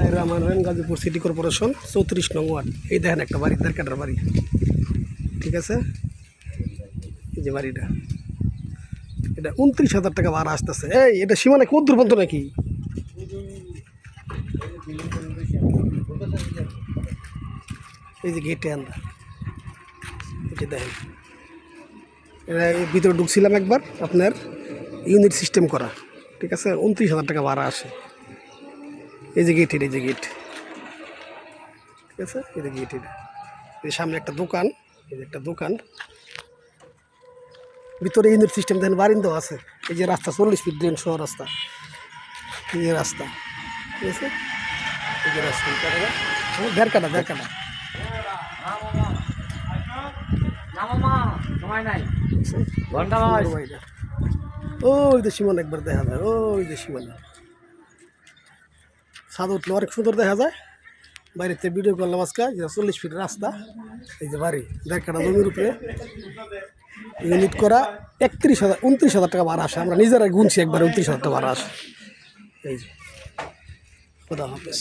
বিসমিল্লাহির রহমানির রহিম। Gazipur city corporation 34 নং ওয়ার্ড। এই দেখেন একটা বাড়ি, দেড়কাটার বাড়ি, ঠিক আছে। এই যে বাড়িটা, এটা 29,000 টাকা ভাড়া আসতেছে। এই এটা সীমানা কোন দূর পর্যন্ত নাকি? এই যে গেটে আমরা, এই যে দেখেন, এটা ভিতরে ঢুকছিলাম একবার, আপনার ইউনিট সিস্টেম করা, ঠিক আছে। 29,000 টাকা ভাড়া আসে। এই যে গেট, এই যে গেট, ঠিক আছে। এই যে গেট, এই সামনে একটা দোকান, এই যে একটা দোকান, ভিতরে ইউনিট সিস্টেম দেখেন, বারিন্দাও আছে। এই যে রাস্তা 40 ফিট ড্রেন সহ রাস্তা, এই যে রাস্তা, ঠিক আছে। এই যে রাস্তা দেড়কাটা ওই যে সীমানা একবার দেখা যায়, ওই যে সীমানা ছাদ উঠলে অনেক সুন্দর দেখা যায়। বাড়িতে ভিডিও করলাম আজকে, 40 ফিট রাস্তা। এই যে বাড়ি, দেড়কাটা জমির উপরে ইউনিট করা। 29,000 টাকা ভাড়া আসে। আমরা নিজেরাই গুনছি একবার, 29,000 টাকা ভাড়া আসে। এই যে, খোদা হাফেজ।